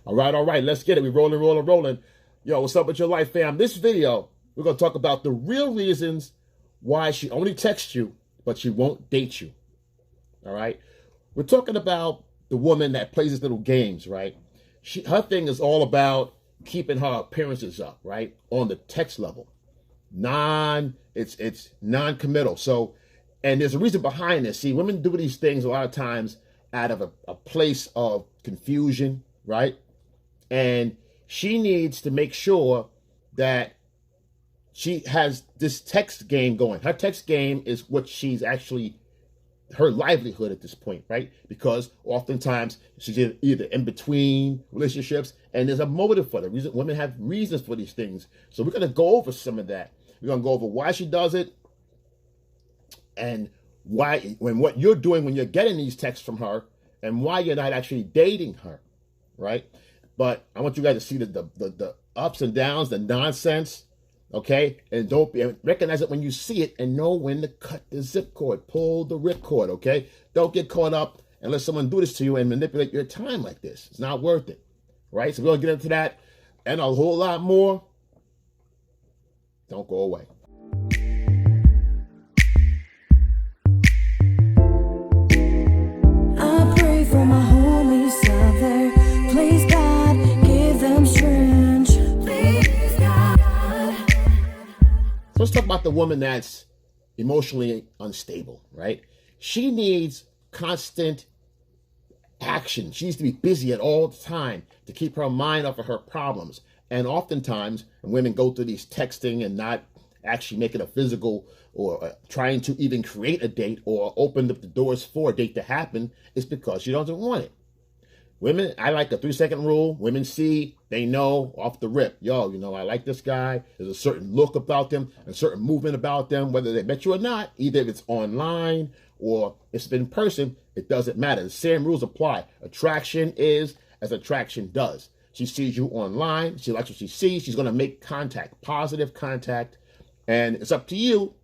All right, let's get it. We rolling, rolling, rolling. Yo, what's up with your life, fam? This video, we're going to talk about the real reasons why she only texts you, but she won't date you. All right? We're talking about the woman that plays these little games, right? Her thing is all about keeping her appearances up, right? On the text level. It's non-committal. So, and there's a reason behind this. See, women do these things a lot of times out of a place of confusion, right? And she needs to make sure that she has this text game going. Her text game is what she's actually, her livelihood at this point, right? Because oftentimes she's either in between relationships and there's a motive for it. Women have reasons for these things. So we're going to go over some of that. We're going to go over why she does it and why, what you're doing when you're getting these texts from her and why you're not actually dating her, right? But I want you guys to see the ups and downs, the nonsense, okay? And recognize it when you see it and know when to cut the zip cord, pull the ripcord, okay? Don't get caught up and let someone do this to you and manipulate your time like this. It's not worth it, right? So we're going to get into that and a whole lot more. Don't go away. I pray for my homies out there. Please God, give them strength. Please God. Let's talk about the woman that's emotionally unstable, right? She needs constant action. She needs to be busy at all time to keep her mind off of her problems. And oftentimes, when women go through these texting and not actually making a physical or trying to even create a date or open up the doors for a date to happen, it's because she doesn't want it. Women, I like the 3-second rule. Women see, they know off the rip. Yo, I like this guy. There's a certain look about them, a certain movement about them, whether they met you or not, either if it's online or it's in person, it doesn't matter. The same rules apply. Attraction is as attraction does. She sees you online. She likes what she sees. She's going to make contact, positive contact. And it's up to you,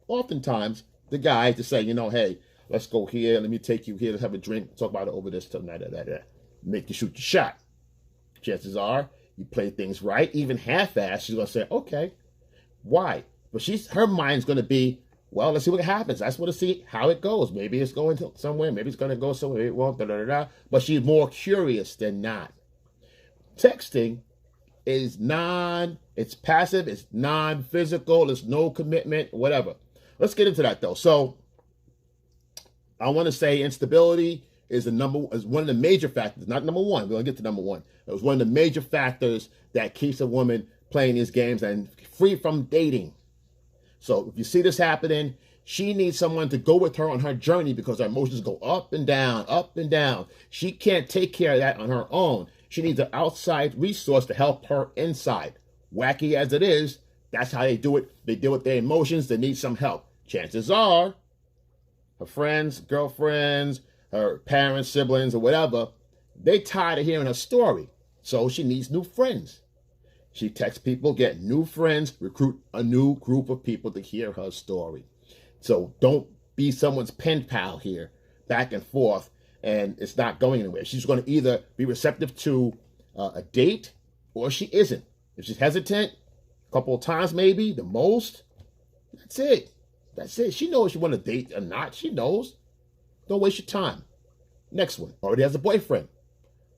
oftentimes, the guy to say, hey, let's go here. Let me take you here. Let's have a drink. Talk about it over this. Make you shoot your shot. Chances are, you play things right, even half-assed, she's going to say, okay. Why? But her mind's going to be, well, let's see what happens. I just want to see how it goes. Maybe it's going somewhere. Maybe it's going to go somewhere. Maybe it won't. But she's more curious than not. Texting is it's passive, it's non-physical, there's no commitment, whatever. Let's get into that though. So I want to say instability is one of the major factors, not number one. We're going to get to number one. It was one of the major factors that keeps a woman playing these games and free from dating. So if you see this happening, she needs someone to go with her on her journey because her emotions go up and down, up and down. She can't take care of that on her own. She needs an outside resource to help her inside. Wacky as it is, that's how they do it. They deal with their emotions. They need some help. Chances are, her friends, girlfriends, her parents, siblings, or whatever, they tired of hearing her story. So she needs new friends. She texts people, get new friends, recruit a new group of people to hear her story. So don't be someone's pen pal here, back and forth, and it's not going anywhere. She's going to either be receptive to a date or she isn't. If she's hesitant, a couple of times maybe, the most, that's it. That's it. She knows if you want to date or not. She knows. Don't waste your time. Next one. Already has a boyfriend.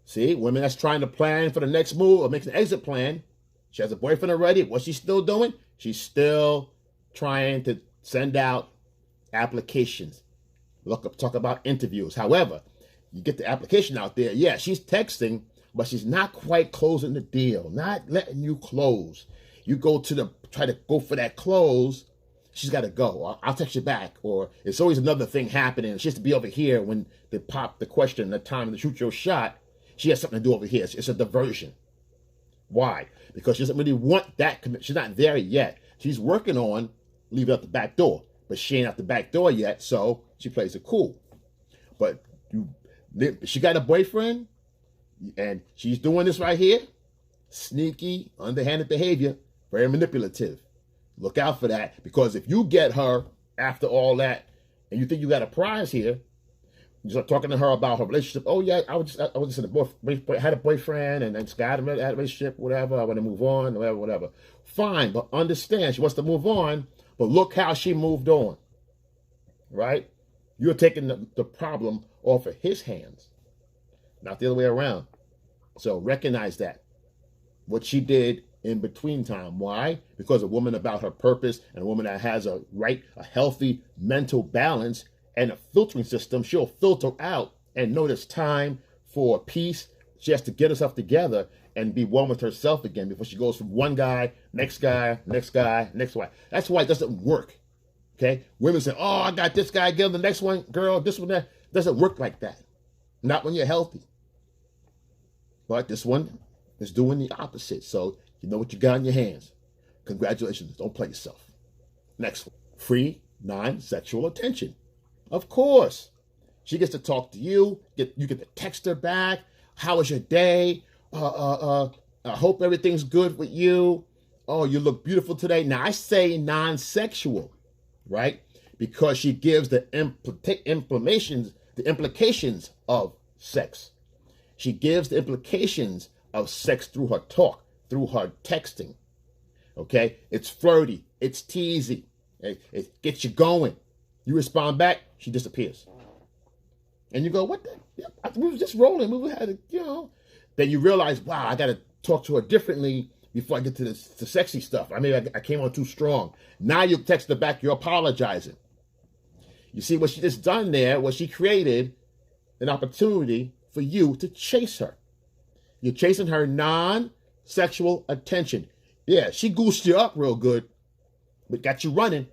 See, women that's trying to plan for the next move or makes an exit plan. She has a boyfriend already. What's she still doing? She's still trying to send out applications. Talk about interviews. However, you get the application out there. Yeah, she's texting, but she's not quite closing the deal, not letting you close. You try to go for that close. She's got to go. I'll text you back. Or it's always another thing happening. She has to be over here when they pop the question, the time to shoot your shot. She has something to do over here. It's a diversion. Why? Because she doesn't really want that commitment. She's not there yet. She's working on leaving out the back door, but she ain't out the back door yet, so she plays it cool. But she got a boyfriend, and she's doing this right here. Sneaky, underhanded behavior, very manipulative. Look out for that, because if you get her after all that, and you think you got a prize here, You start talking to her about her relationship. Oh yeah, I was just in had a boyfriend, and then this guy had a relationship, whatever. I want to move on, whatever. Fine, but understand she wants to move on. But look how she moved on, right? You're taking the problem off of his hands, not the other way around. So recognize that. What she did in between time. Why? Because a woman about her purpose and a woman that has a healthy mental balance and a filtering system, she'll filter out and know there's time for peace. She has to get herself together and be one with herself again before she goes from one guy, next guy, next guy, next one. That's why it doesn't work. Okay? Women say, oh, I got this guy, give the next one, girl, this one, that. It doesn't work like that. Not when you're healthy. But this one is doing the opposite. So you know what you got in your hands. Congratulations. Don't play yourself. Next one. Free non-sexual attention. Of course. She gets to talk to you. You get to text her back. How was your day? I hope everything's good with you. Oh, you look beautiful today. Now, I say non-sexual, right? Because she gives the implications of sex. She gives the implications of sex through her talk, through her texting. Okay? It's flirty. It's teasy. It gets you going. You respond back, she disappears. And you go, what the? Yeah, we were just rolling. We had, Then you realize, wow, I got to talk to her differently before I get to the sexy stuff. I mean, I came on too strong. Now you text her back, you're apologizing. You see what she just done there was she created an opportunity for you to chase her. You're chasing her non-sexual attention. Yeah, she goosed you up real good, but got you running.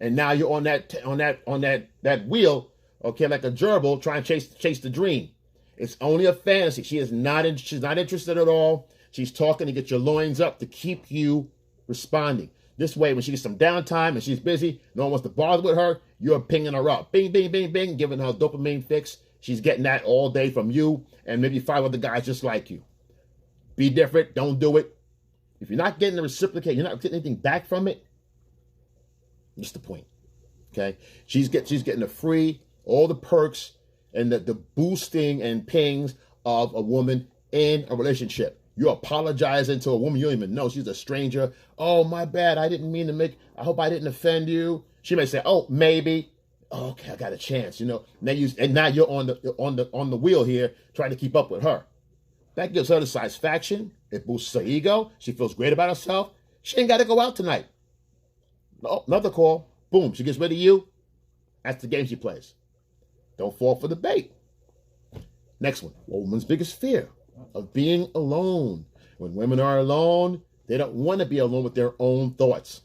And now you're on that wheel, okay, like a gerbil trying to chase the dream. It's only a fantasy. She's not interested at all. She's talking to get your loins up to keep you responding. This way, when she gets some downtime and she's busy, no one wants to bother with her, you're pinging her up. Bing, bing, bing, bing, giving her a dopamine fix. She's getting that all day from you and maybe 5 other guys just like you. Be different. Don't do it. If you're not getting the reciprocate, you're not getting anything back from it, what's the point? Okay? She's getting the free, all the perks and the boosting and pings of a woman in a relationship. You're apologizing to a woman you don't even know. She's a stranger. Oh, my bad. I didn't mean to I hope I didn't offend you. She may say, oh, maybe. Oh, okay, I got a chance, Now you're on the wheel here trying to keep up with her. That gives her the satisfaction. It boosts her ego. She feels great about herself. She ain't got to go out tonight. Oh, another call. Boom. She gets rid of you. That's the game she plays. Don't fall for the bait. Next one. A woman's biggest fear of being alone. When women are alone, they don't want to be alone with their own thoughts.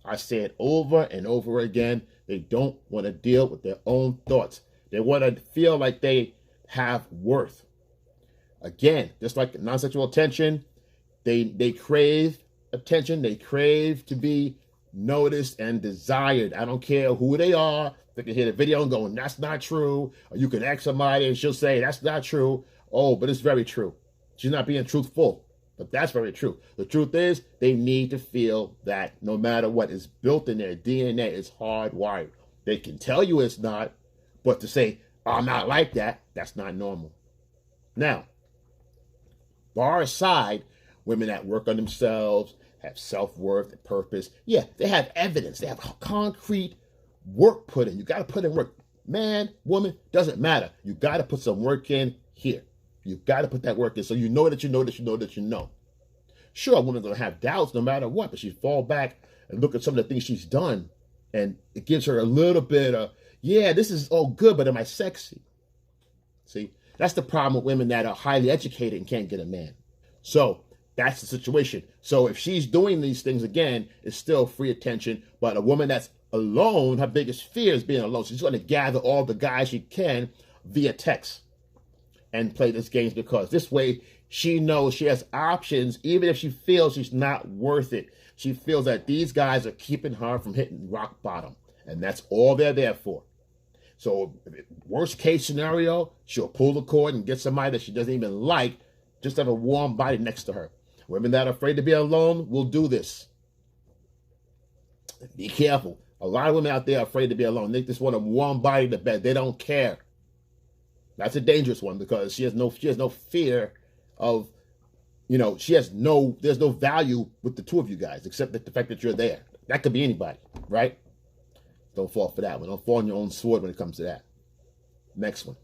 I say it over and over again. They don't want to deal with their own thoughts. They want to feel like they have worth. Again, just like non-sexual attention, they crave attention. They crave to be noticed and desired. I don't care who they are. They can hear the video and go, that's not true. Or you can ask somebody and she'll say, that's not true. Oh, but it's very true. She's not being truthful, but that's very true. The truth is they need to feel that no matter what is built in their DNA, it's hardwired. They can tell you it's not, but to say, I'm not like that, that's not normal. Now, bar aside, women that work on themselves, have self-worth and purpose. Yeah, they have evidence. They have concrete work put in. You got to put in work. Man, woman, doesn't matter. You got to put some work in here. You got to put that work in so you know that you know that you know that you know. Sure, a woman's going to have doubts no matter what, but she fall back and look at some of the things she's done, and it gives her a little bit of, yeah, this is all good, but am I sexy? See, that's the problem with women that are highly educated and can't get a man. So that's the situation. So if she's doing these things again, it's still free attention. But a woman that's alone, her biggest fear is being alone. She's going to gather all the guys she can via text and play these games, because this way she knows she has options, even if she feels she's not worth it. She feels that these guys are keeping her from hitting rock bottom, and that's all they're there for. So worst case scenario, she'll pull the cord and get somebody that she doesn't even like, just have a warm body next to her. Women that are afraid to be alone will do this. Be careful. A lot of women out there are afraid to be alone. They just want a warm body to bed. They don't care. That's a dangerous one because she has no fear of, there's no value with the two of you guys except the fact that you're there. That could be anybody, right? Don't fall for that one. Don't fall on your own sword when it comes to that. Next one.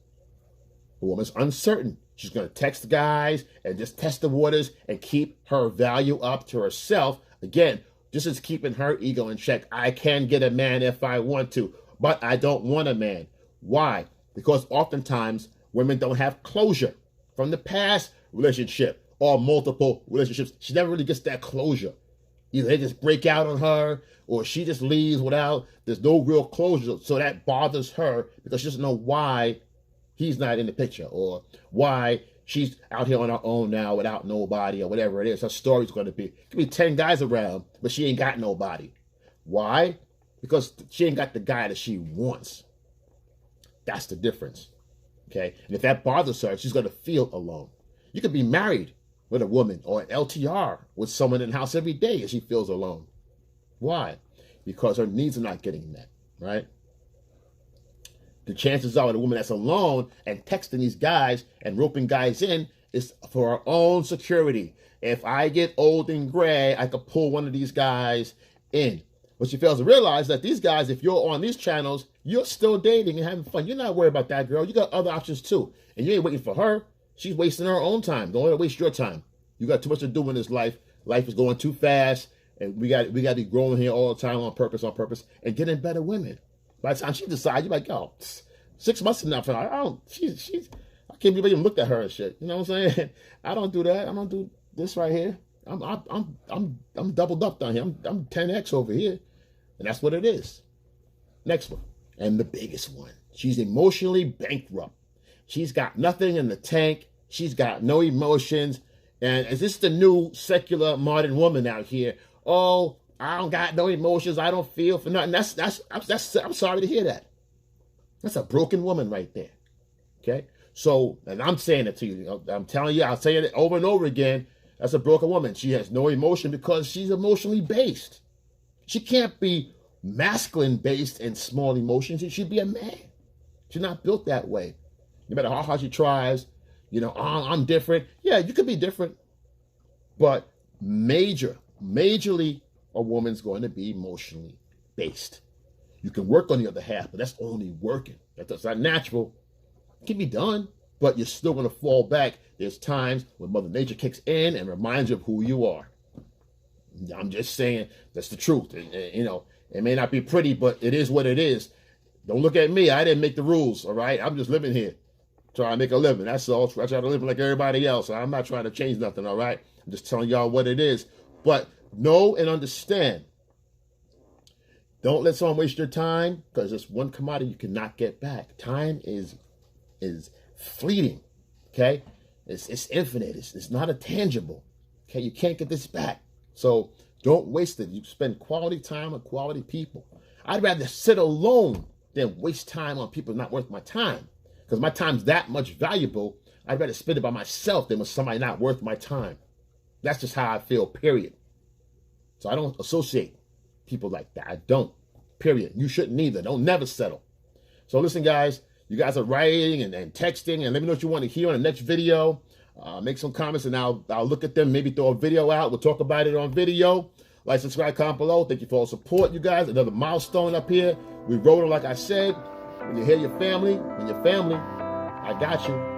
A woman's uncertain. She's going to text the guys and just test the waters and keep her value up to herself. Again, this is keeping her ego in check. I can get a man if I want to, but I don't want a man. Why? Because oftentimes women don't have closure from the past relationship or multiple relationships. She never really gets that closure. Either they just break out on her or she just leaves without, there's no real closure. So that bothers her because she doesn't know why he's not in the picture or why she's out here on her own now without nobody or whatever it is. Her story's going to be, it could be 10 guys around, but she ain't got nobody. Why? Because she ain't got the guy that she wants. That's the difference. Okay? And if that bothers her, she's going to feel alone. You could be married with a woman or an LTR with someone in the house every day and she feels alone. Why? Because her needs are not getting met, right? The chances are with a woman that's alone and texting these guys and roping guys in is for her own security. If I get old and gray, I could pull one of these guys in. But she fails to realize that these guys, if you're on these channels, you're still dating and having fun. You're not worried about that girl. You got other options too. And you ain't waiting for her. She's wasting her own time. Don't let her waste your time. You got too much to do in this life. Life is going too fast. And we got to be growing here all the time on purpose, and getting better women. By the time she decides, you're like, yo, 6 months enough. I can't believe I even looked at her and shit. You know what I'm saying? I don't do that. I don't do this right here. I'm doubled up down here. I'm 10x over here. And that's what it is. Next one. And the biggest one. She's emotionally bankrupt. She's got nothing in the tank. She's got no emotions. And is this the new secular modern woman out here? Oh, I don't got no emotions. I don't feel for nothing. I'm sorry to hear that. That's a broken woman right there. Okay? So, and I'm saying it to you. I'm telling you, I'll say it over and over again. That's a broken woman. She has no emotion because she's emotionally based. She can't be masculine based in small emotions. She should be a man. She's not built that way. No matter how hard she tries, I'm different. Yeah, you could be different. But majorly, a woman's going to be emotionally based. You can work on the other half, but that's only working. That's not natural. It can be done, but you're still going to fall back. There's times when Mother Nature kicks in and reminds you of who you are. I'm just saying that's the truth. It may not be pretty, but it is what it is. Don't look at me. I didn't make the rules, all right? I'm just living here, trying to make a living. That's all. I try to live like everybody else. I'm not trying to change nothing, all right? I'm just telling y'all what it is. But know and understand. Don't let someone waste your time because it's one commodity you cannot get back. Time is fleeting, okay? It's infinite. It's not a tangible, okay? You can't get this back. So don't waste it. You spend quality time with quality people. I'd rather sit alone than waste time on people not worth my time because my time's that much valuable. I'd rather spend it by myself than with somebody not worth my time. That's just how I feel, period. So I don't associate people like that. I don't, period. You shouldn't either. Don't never settle. So listen, guys, you guys are writing and texting, and let me know what you want to hear on the next video. Make some comments, and I'll look at them, maybe throw a video out. We'll talk about it on video. Like, subscribe, comment below. Thank you for all the support, you guys. Another milestone up here. We wrote it, like I said. When you hear your family, I got you.